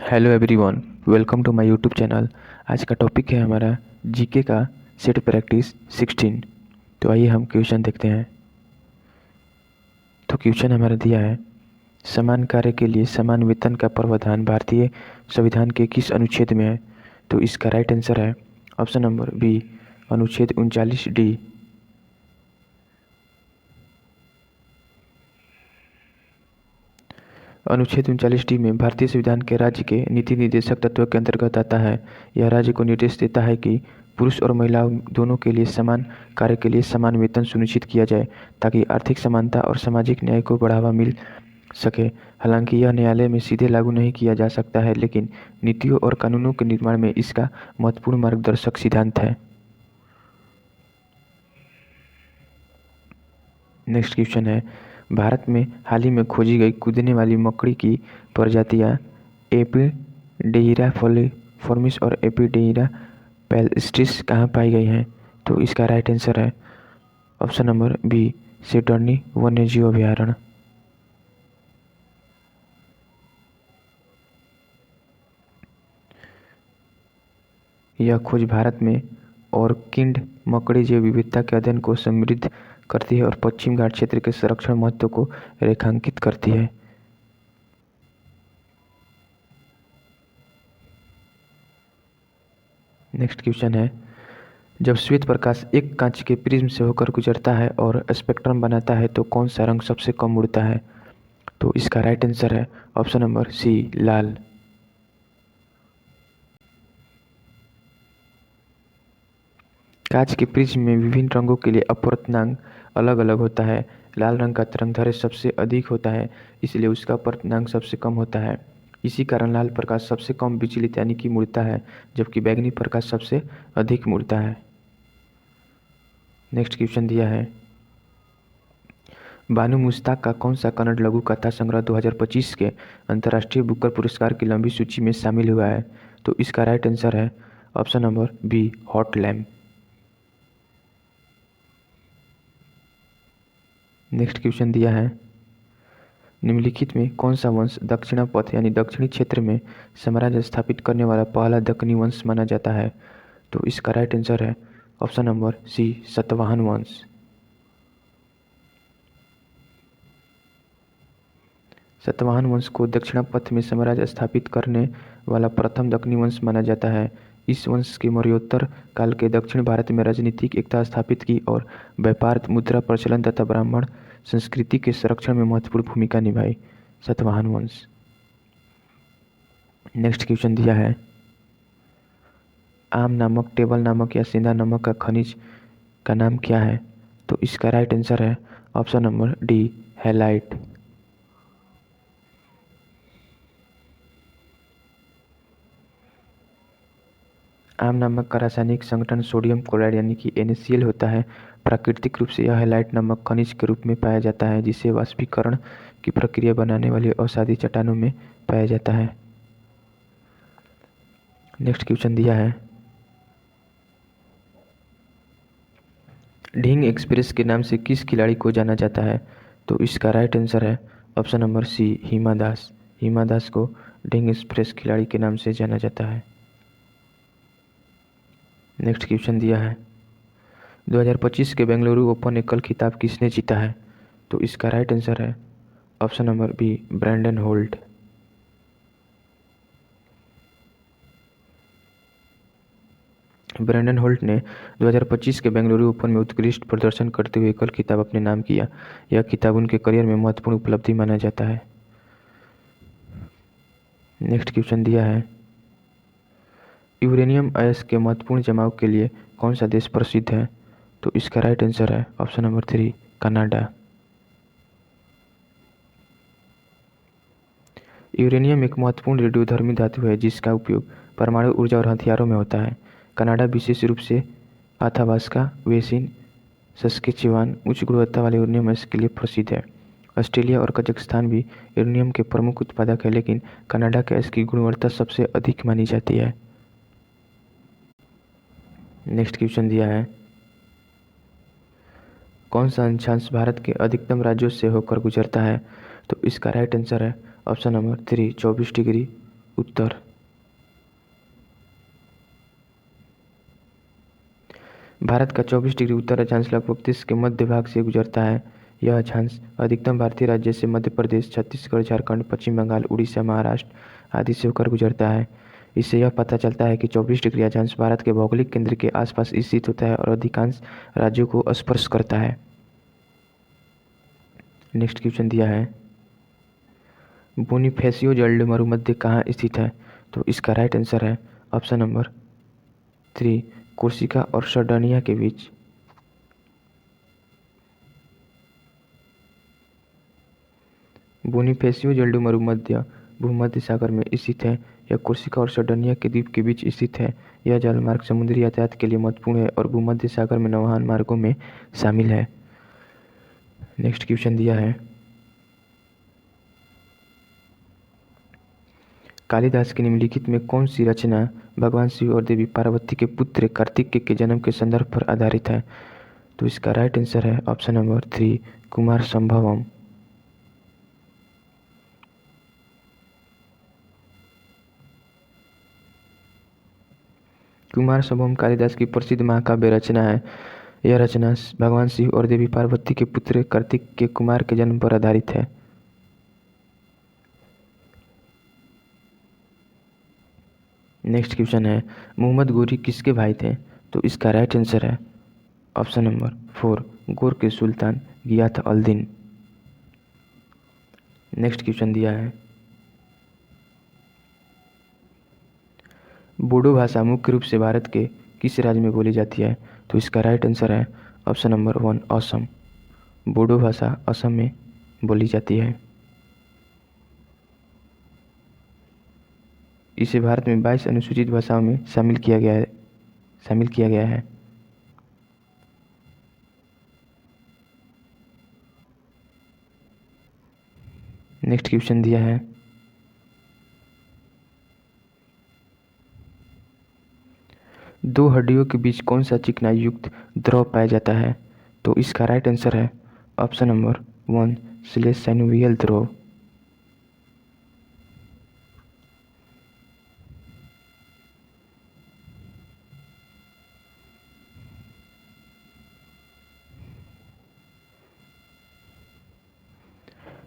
Hello everyone, welcome to my YouTube channel. आज का topic है हमारा जीके का सेट प्रैक्टिस 16। तो आइए हम क्वेश्चन देखते हैं। तो क्वेश्चन हमारा दिया है, समान कार्य के लिए समान वेतन का प्रावधान भारतीय संविधान के किस अनुच्छेद में है? तो इसका राइट आंसर है ऑप्शन नंबर बी, अनुच्छेद 39D। अनुच्छेद 39D में भारतीय संविधान के राज्य के नीति निर्देशक तत्व के अंतर्गत आता है। यह राज्य को निर्देश देता है कि पुरुष और महिलाओं दोनों के लिए समान कार्य के लिए समान वेतन सुनिश्चित किया जाए, ताकि आर्थिक समानता और सामाजिक न्याय को बढ़ावा मिल सके। हालांकि यह न्यायालय में सीधे लागू नहीं किया जा सकता है, लेकिन नीतियों और कानूनों के निर्माण में इसका महत्वपूर्ण मार्गदर्शक सिद्धांत है। नेक्स्ट क्वेश्चन है, भारत में हाल ही में खोजी गई कूदने वाली मकड़ी की प्रजातियां एपिडेइरा फॉर्मिस और एपिडेइरा पैलेस्ट्रिस कहाँ पाई गई हैं? तो इसका राइट आंसर है ऑप्शन नंबर बी, सिडनी वन्यजीव अभयारण्य। यह खोज भारत में ऑर्किड मकड़ी जैव विविधता के अध्ययन को समृद्ध करती है और पश्चिम घाट क्षेत्र के संरक्षण महत्व को रेखांकित करती है। नेक्स्ट क्वेश्चन है, जब श्वेत प्रकाश एक कांच के प्रिज्म से होकर गुजरता है और स्पेक्ट्रम बनाता है तो कौन सा रंग सबसे कम उड़ता है? तो इसका राइट आंसर है ऑप्शन नंबर सी, लाल। कांच के प्रिज्म में विभिन्न रंगों के लिए अपवर्तनांक अलग अलग होता है। लाल रंग का तरंगदैर्घ्य सबसे अधिक होता है, इसलिए उसका अपवर्तनांक सबसे कम होता है। इसी कारण लाल प्रकाश सबसे कम विचलित यानी कि मुड़ता है, जबकि बैंगनी प्रकाश सबसे अधिक मुड़ता है। नेक्स्ट क्वेश्चन दिया है, बानू मुश्ताक का कौन सा कन्नड़ लघु कथा संग्रह 2025 के अंतर्राष्ट्रीय बुकर पुरस्कार की लंबी सूची में शामिल हुआ है? तो इसका राइट आंसर है option number B, hot lamp. Next question दिया है, निम्नलिखित में कौन सा वंश दक्षिणापथ यानी दक्षिणी क्षेत्र में साम्राज्य स्थापित करने वाला पहला दक्कनी वंश माना जाता है? तो इसका राइट आंसर है ऑप्शन नंबर सी, सातवाहन वंश। सातवाहन वंश को दक्षिणापथ में साम्राज्य स्थापित करने वाला प्रथम दक्कनी वंश माना जाता है। इस वंश के मौर्योत्तर काल के दक्षिण भारत में राजनीतिक एकता स्थापित की और व्यापार, मुद्रा प्रचलन तथा ब्राह्मण संस्कृति के संरक्षण में महत्वपूर्ण भूमिका निभाई। सातवाहन वंश। नेक्स्ट क्वेश्चन दिया है, आम नामक, टेबल नामक या सेंधा नमक का खनिज का नाम क्या है? तो इसका राइट आंसर है ऑप्शन नंबर डी, हैलाइट। आम नमक का रासायनिक संगठन सोडियम क्लोराइड यानी कि NaCl होता है। प्राकृतिक रूप से यह हैलाइट नामक खनिज के रूप में पाया जाता है, जिसे वाष्पीकरण की प्रक्रिया बनाने वाली अवसादी चट्टानों में पाया जाता है। नेक्स्ट क्वेश्चन दिया है, ढींग एक्सप्रेस के नाम से किस खिलाड़ी को जाना जाता है? तो इसका राइट आंसर है option number C, Hima Das. Hima Das को ढींग एक्सप्रेस खिलाड़ी के नाम से जाना जाता है। नेक्स्ट क्वेश्चन दिया है, 2025 के बेंगलुरु ओपन एकल खिताब किसने जीता है? तो इसका राइट आंसर है option number B, Brandon Holt. Brandon Holt ने 2025 के बेंगलुरु ओपन में उत्कृष्ट प्रदर्शन करते हुए एकल खिताब अपने नाम किया। यह खिताब उनके करियर में महत्वपूर्ण उपलब्धि माना जाता है। नेक्स्ट क्वेश्चन दिया है, यूरेनियम अयस्क के महत्वपूर्ण जमाव के लिए कौन सा देश प्रसिद्ध है? तो इसका राइट आंसर है ऑप्शन नंबर 3, कनाडा। यूरेनियम एक महत्वपूर्ण रेडियोधर्मी धातु है जिसका उपयोग परमाणु ऊर्जा और हथियारों में होता है। कनाडा विशेष रूप से अथाबास्का बेसिन, सस्केचेवान उच्च गुणवत्ता वाले यूरेनियम अयस्क के लिए प्रसिद्ध है। ऑस्ट्रेलिया और कजाकिस्तान भी यूरेनियम के प्रमुख उत्पादक है, लेकिन कनाडा के अयस्क की गुणवत्ता सबसे अधिक मानी जाती है। नेक्स्ट क्वेश्चन दिया है, कौन सा अक्षांश भारत के अधिकतम राज्यों से होकर गुजरता है? तो इसका राइट आंसर है ऑप्शन नंबर 3, 24 डिग्री उत्तर। भारत का 24 डिग्री उत्तर अक्षांश लगभग देश के मध्य भाग से गुजरता है। यह अक्षांश अधिकतम भारतीय राज्य जैसे मध्य प्रदेश, छत्तीसगढ़, झारखंड, पश्चिम बंगाल, उड़ीसा, महाराष्ट्र आदि से होकर गुजरता है। इससे यह पता चलता है कि 24 डिग्री अक्षांश भारत के भौगोलिक केंद्र के आसपास स्थित होता है और अधिकांश राज्यों को स्पर्श करता है। नेक्स्ट क्वेश्चन दिया है, बोनिफेसियो जलमरुमध्य कहाँ स्थित है? तो इसका राइट आंसर है ऑप्शन नंबर 3, कोर्सिका और सर्डिनिया के बीच। बोनिफेसियो जलमरुमध्य भूमध्य सागर में स्थित है। यह कोर्सिका और सर्डिनिया के द्वीप के बीच स्थित है। यह जलमार्ग समुद्री यातायात के लिए महत्वपूर्ण है और भूमध्य सागर में नौवहन मार्गों में शामिल है। नेक्स्ट क्वेश्चन दिया है, कालिदास की निम्नलिखित में कौन सी रचना भगवान शिव और देवी पार्वती के पुत्र कार्तिकेय के जन्म के संदर्भ पर आधारित है? तो इसका राइट आंसर है ऑप्शन नंबर 3, कुमार संभवम। कुमार संभवम कालिदास की प्रसिद्ध महाकाव्य रचना है। यह रचना भगवान शिव और देवी पार्वती के पुत्र कार्तिकेय कुमार के जन्म पर आधारित है। नेक्स्ट क्वेश्चन है, मोहम्मद गोरी किसके भाई थे? तो इसका राइट आंसर है ऑप्शन नंबर 4, गोर के सुल्तान गियाथ अल दीन। नेक्स्ट क्वेश्चन दिया है, बोडो भाषा मुख्य रूप से भारत के किस राज्य में बोली जाती है? तो इसका राइट आंसर है ऑप्शन नंबर 1, असम। बोडो भाषा असम में बोली जाती है। इसे भारत में 22 अनुसूचित भाषाओं में शामिल किया गया है। नेक्स्ट क्वेश्चन दिया है, दो हड्डियों के बीच कौन सा चिकनाई युक्त द्रव पाया जाता है? तो इसका राइट आंसर है ऑप्शन नंबर 1, सिनेसाइनोवियल द्रव।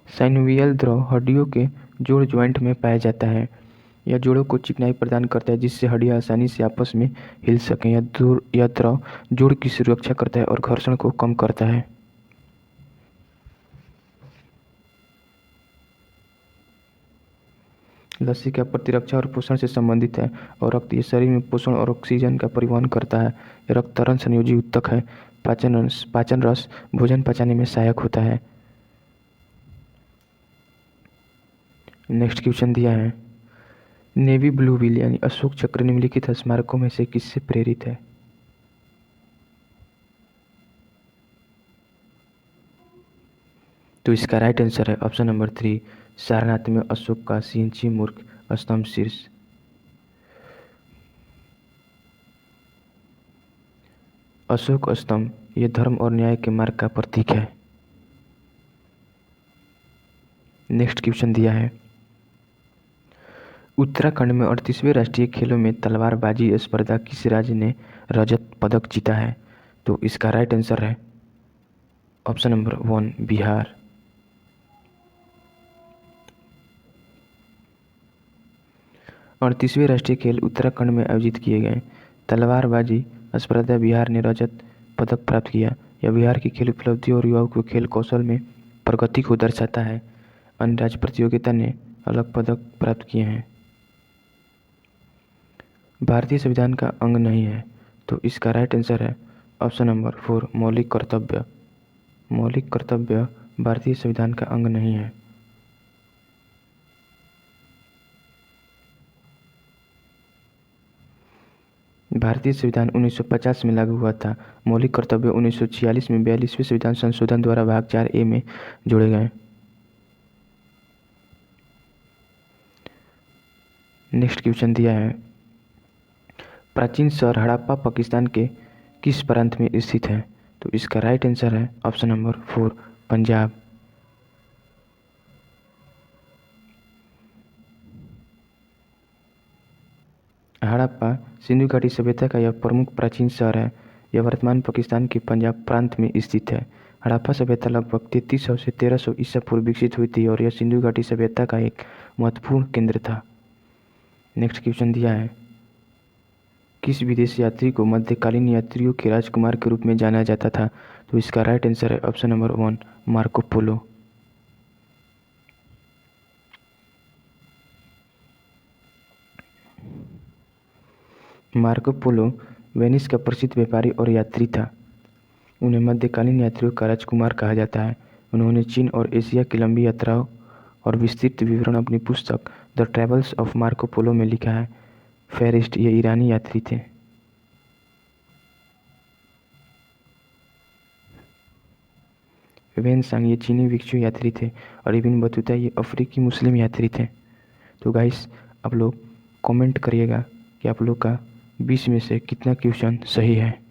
साइनोवियल द्रव हड्डियों के जोड़ ज्वाइंट में पाया जाता है। यह जोड़ों को चिकनाई प्रदान करता है जिससे हड्डियां आसानी से आपस में हिल सकें। यह द्रव जोड़ की सुरक्षा करता है और घर्षण को कम करता है। लसिका प्रतिरक्षा और पोषण से संबंधित है और रक्त ये शरीर में पोषण और ऑक्सीजन का परिवहन करता है। रक्त तरल संयोजी ऊतक है। पाचन रस भोजन पचाने में सहायक होता है। नेक्स्ट क्वेश्चन दिया है, नेवी ब्लू व्हील यानी अशोक चक्र निम्नलिखित स्मारकों में से किससे प्रेरित है? तो इसका राइट आंसर है ऑप्शन नंबर 3, सारनाथ में अशोक का सिंची मूर्ख स्तंभ शीर्ष। अशोक स्तंभ यह धर्म और न्याय के मार्ग का प्रतीक है। नेक्स्ट क्वेश्चन दिया है, उत्तराखंड में 38वें राष्ट्रीय खेलों में तलवारबाजी स्पर्धा किस राज्य ने रजत पदक जीता है? तो इसका राइट आंसर है ऑप्शन नंबर 1, बिहार। 38वें राष्ट्रीय खेल उत्तराखंड में आयोजित किए गए। तलवारबाजी स्पर्धा बिहार ने रजत पदक प्राप्त किया। यह बिहार की खेल उपलब्धियों और युवाओं के खेल कौशल में प्रगति को दर्शाता है। अन्य राज्य प्रतियोगिता ने अलग पदक प्राप्त किए हैं। भारतीय संविधान का अंग नहीं है। तो इसका राइट आंसर है ऑप्शन नंबर 4, मौलिक कर्तव्य। मौलिक कर्तव्य भारतीय संविधान का अंग नहीं है। भारतीय संविधान 1950 में लागू हुआ था। मौलिक कर्तव्य 1946 में 42वें संविधान संशोधन द्वारा भाग 4A में जोड़े गए। नेक्स्ट क्वेश्चन दिया है, प्राचीन शहर हड़प्पा पाकिस्तान के किस प्रांत में स्थित है? तो इसका राइट आंसर है ऑप्शन नंबर 4, पंजाब। हड़प्पा सिंधु घाटी सभ्यता का यह प्रमुख प्राचीन शहर है। यह वर्तमान पाकिस्तान के पंजाब प्रांत में स्थित है। हड़प्पा सभ्यता लगभग 3300 से 1300 ईसा पूर्व विकसित हुई थी और यह सिंधु घाटी सभ्यता का एक महत्वपूर्ण केंद्र था। नेक्स्ट क्वेश्चन दिया है, किस विदेशी यात्री को मध्यकालीन यात्रियों के राजकुमार के रूप में जाना जाता था? तो इसका राइट आंसर है option number 1, Marco Polo. Marco Polo Venice का प्रसिद्ध व्यापारी और यात्री था। उन्हें मध्यकालीन यात्रियों का राजकुमार कहा जाता है। उन्होंने चीन और एशिया की लंबी यात्राओं और विस्तृत विवरण अपनी पुस्तक the travels of Marco Polo में लिखा है। फेरिस्ट ये ईरानी यात्री थे। वेनसांग ये चीनी भिक्षु यात्री थे और इब्न बतूता ये अफ्रीकी मुस्लिम यात्री थे। तो गाइस आप लोग कमेंट करिएगा कि आप लोग का 20 में से कितना क्वेश्चन सही है।